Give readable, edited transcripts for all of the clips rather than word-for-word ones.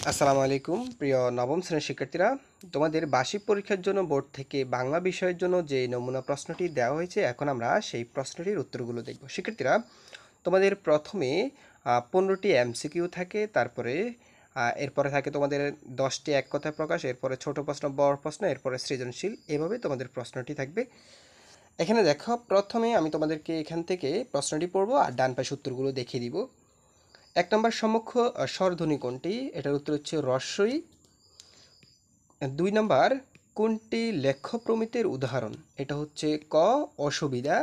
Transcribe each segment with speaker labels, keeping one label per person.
Speaker 1: আসসালামু আলাইকুম প্রিয় নবম শ্রেণীর শিক্ষার্থীরা, তোমাদের বার্ষিক পরীক্ষার জন্য বোর্ড থেকে বাংলা বিষয়ের জন্য যে নমুনা প্রশ্নটি দেওয়া হয়েছে, এখন আমরা সেই প্রশ্নটির উত্তরগুলো দেখব। শিক্ষার্থীরা, তোমাদের প্রথমে 15টি এমসিকিউ থাকে, তারপরে এরপরে থাকে তোমাদের 10টি এক কথায় প্রকাশ, এরপরে ছোট প্রশ্ন, বড় প্রশ্ন, এরপরে সৃজনশীল, এভাবে তোমাদের প্রশ্নটি থাকবে। এখানে দেখো, প্রথমে আমি তোমাদেরকে এখান থেকে প্রশ্নটি পড়বো আর ডান পাশে উত্তরগুলো দেখিয়ে দিব। 1 নম্বর সম্মুখ স্বরধ্বনি কোনটি? এটার উত্তর হচ্ছে রস্বই। 2 নম্বর, কোনটি লেখ্য প্রমিতের উদাহরণ? এটা হচ্ছে ক অসুবিধা।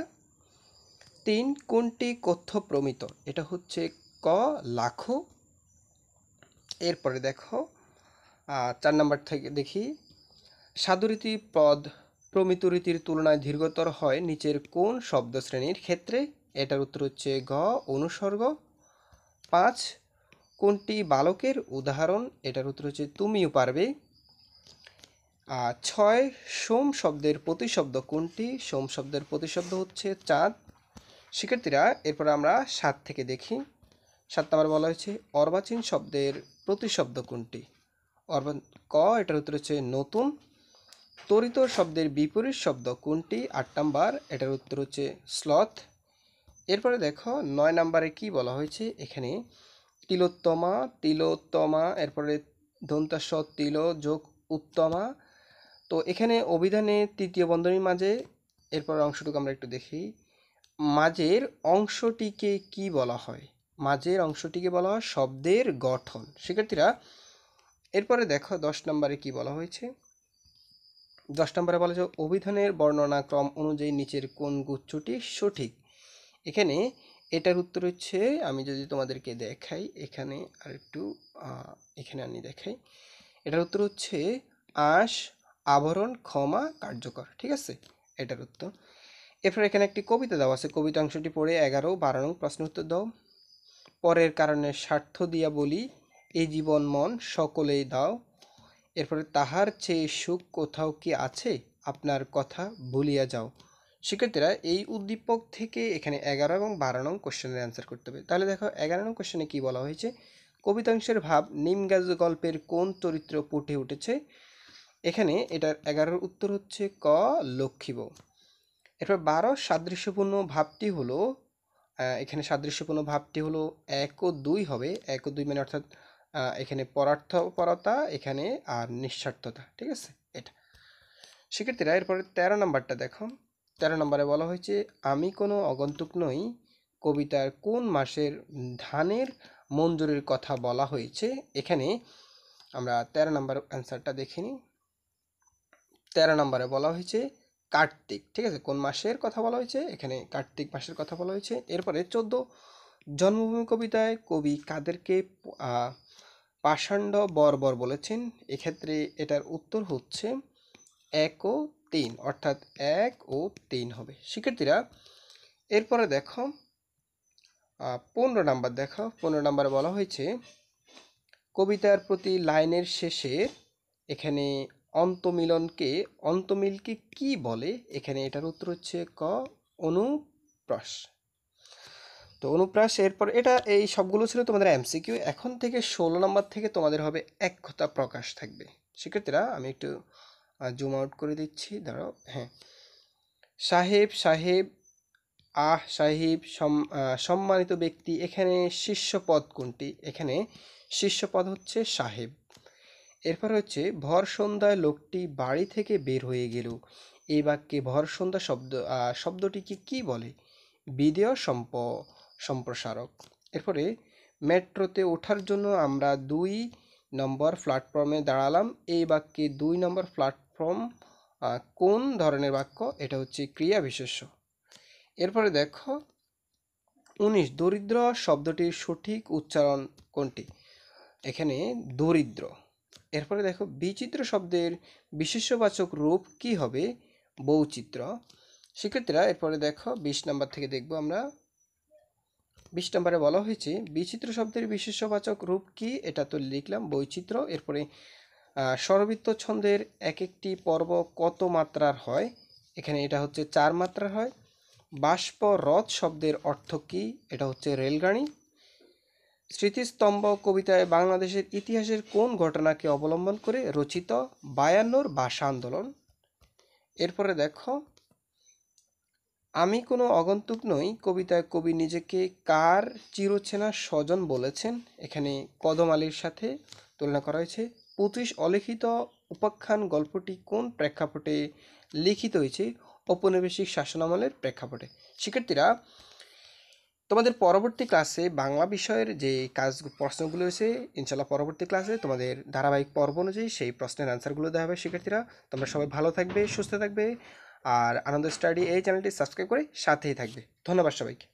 Speaker 1: 3, কোনটি কথ্য প্রমিত? এটা হচ্ছে ক লাখো। এরপরে দেখো 4 নম্বর থেকে দেখি, সাধুরীতি পদ প্রমিত রীতির তুলনায় দীর্ঘতর হয় নিচের কোন শব্দ শ্রেণীর ক্ষেত্রে? এটার উত্তর হচ্ছে ঘ অনুসর্গ। 5, কোনটি বালকের উদাহরণ? এটার উত্তর হচ্ছে তুমিও পারবে। 6, সোম শব্দের প্রতিশব্দ কোনটি? সোম শব্দের প্রতিশব্দ হচ্ছে চাঁদ। শিক্ষার্থীরা, এরপর আমরা 7 থেকে দেখি। 7 নম্বর বলা হয়েছে অর্বাচীন শব্দের প্রতিশব্দ কোনটি? ক এটার উত্তর হচ্ছে নতুন। তরিত শব্দের বিপরীত শব্দ কোনটি? 8 নম্বর, এটার উত্তর হচ্ছে স্লথ। এরপরে দেখো 9 নম্বরে কি বলা হয়েছে, এখানে তিলোত্তমা, তিলোত্তমা, এরপরে দন্তাস তিল যোগ উত্তমা। তো এখানে অভিধানে তৃতীয় বন্ধনীর মাঝে, এরপর অংশটুকু আমরা একটু দেখি, মাঝের অংশটিকে কি বলা হয়? মাঝের অংশটিকে বলা হয় শব্দের গঠন। শিক্ষার্থীরা, এরপরে দেখো 10 নম্বরে কি বলা হয়েছে। 10 নম্বরে বলা হয়েছে অভিধানের বর্ণনা ক্রম অনুযায়ী নিচের কোন গুচ্ছটি সঠিক? এখানে এটার উত্তর হচ্ছে, আমি যদি তোমাদেরকে দেখাই, এখানে আর একটু এখানে আমি দেখাই, এটার উত্তর হচ্ছে আঁশ, আবরণ, ক্ষমা, কার্যকর। ঠিক আছে, এটার উত্তর। এরপর এখানে একটি কবিতা দেওয়া আছে, কবিতা অংশটি পড়ে 11 12 নং প্রশ্ন উত্তর দাও। পরের কারণে স্বার্থ দিয়া বলি, এই জীবন মন সকলেই দাও। এরপরে তাহার চেয়ে সুখ কোথাও কি আছে, আপনার কথা ভুলিয়া যাও। শিক্ষার্থীরা, এই উদ্দীপক থেকে এখানে 11 এবং 12 নং কোশ্চেনের অ্যান্সার করতে হবে। তাহলে দেখো 11 নং কোশ্চেনে কি বলা হয়েছে, কবিতাংশের ভাব নিমগাছ গল্পের কোন চরিত্র ফুটে উঠেছে? এখানে এটার 11 উত্তর হচ্ছে ক লক্ষ্মী বউ। এরপর 12 সাদৃশ্যপূর্ণ ভাবটি হলো, এখানে সাদৃশ্যপূর্ণ ভাবটি হলো 1 ও 2 হবে। 1 ও 2 মানে অর্থাৎ এখানে পরার্থপরতা, এখানে আর নিঃস্বার্থতা। ঠিক আছে, এটা। শিক্ষার্থীরা, এরপরে 13 নম্বরটা দেখো। 13 নম্বরে বলা হয়েছে আমি কোনো আগন্তুক নই কবিতার কোন মাসের ধানের মঞ্জুরির কথা বলা হয়েছে? এখানে আমরা 13 নম্বর অ্যান্সারটা দেখে নিই। 13 নম্বরে বলা হয়েছে কার্তিক। ঠিক আছে, কোন মাসের কথা বলা হয়েছে? এখানে কার্তিক মাসের কথা বলা হয়েছে। এরপরে 14 জন্মভূমি কবিতায় কবি কাদেরকে পাষাণ্ড বর্বর বলেছেন? এক্ষেত্রে এটার উত্তর হচ্ছে 1 ও 3, অর্থাৎ 1 ও 3 হবে। শিক্ষার্থীরা, এরপরে দেখো 15 নাম্বার দেখো। 15 নাম্বারে বলা হয়েছে কবিতার প্রতি লাইনের শেষে এখানে অন্তমিলকে কি বলে? এখানে এটার উত্তর হচ্ছে ক অনুপ্রাস। তো অনুপ্রাস। এরপর এটা, এই সবগুলো ছিল তোমাদের এমসিকিউ। এখন থেকে 16 নম্বর থেকে তোমাদের হবে এক কথা প্রকাশ থাকবে। শিক্ষার্থীরা, আমি একটু জুম আউট করে দিচ্ছি, দাঁড়াও। হ্যাঁ, সাহেব সাহেব, সাহেব, সম্মানিত ব্যক্তি, এখানে শীর্ষপদ কোনটি? এখানে শীর্ষপদ হচ্ছে সাহেব। এরপর হচ্ছে ভর সন্ধ্যায় লোকটি বাড়ি থেকে বের হয়ে গেল, এই বাক্যে ভর সন্ধ্যা শব্দটিকে কি বলে? বিদেয় সম্প্রসারক। এরপরে মেট্রোতে ওঠার জন্য আমরা 2 নম্বর প্ল্যাটফর্মে দাঁড়ালাম, এই বাক্যে 2 নম্বর প্ল্যাটফর্ম কোন ধরনের বাক্য? এটা হচ্ছে ক্রিয়া বিশেষ্য। এরপরে দেখো 19 দরিদ্র শব্দটির সঠিক উচ্চারণ কোনটি? এখানে দরিদ্র। এরপরে দেখো বিচিত্র শব্দের বিশেষ্যবাচক রূপ কি হবে? বৈচিত্র্য। শিক্ষার্থীরা, এরপরে দেখো 20 নাম্বার থেকে দেখব আমরা। 20 নম্বরে বলা হয়েছে বিচিত্র শব্দের বিশেষ্যবাচক রূপ কি? এটা তো লিখলাম বৈচিত্র্য। এরপরে স্বরবৃত্ত ছন্দের এক একটি পর্ব কত মাত্রার হয়? এখানে এটা হচ্ছে 4 মাত্রার হয়। বাষ্প রথ শব্দের অর্থ কি? এটা হচ্ছে রেলগাড়ি। স্মৃতিস্তম্ভ কবিতায় বাংলাদেশের ইতিহাসের কোন ঘটনাকে অবলম্বন করে রচিত ৫২র ভাষা আন্দোলন? এরপরে দেখো, আমি কোনো আগন্তুক নই কবিতায় কবি নিজেকে কার চিরচেনা স্বজন বলেছেন? এখানে কদম আলীর সাথে তুলনা করা হয়েছে। ২৫ অলিখিত উপাখ্যান গল্পটি কোন প্রেক্ষাপটে লিখিত হয়েছে? ঔপনিবেশিক শাসনামলের প্রেক্ষাপটে। শিক্ষার্থীরা, তোমাদের পরবর্তী ক্লাসে বাংলা বিষয়ের যে প্রশ্নগুলো রয়েছে, ইনশাল্লাহ পরবর্তী ক্লাসে তোমাদের ধারাবাহিক পর্ব অনুযায়ী সেই প্রশ্নের আনসারগুলো দেওয়া হবে। শিক্ষার্থীরা, তোমরা সবাই ভালো থাকবে, সুস্থ থাকবে, আর আনন্দ স্টাডি এই চ্যানেলটি সাবস্ক্রাইব করে সাথেই থাকবে। ধন্যবাদ সবাইকে।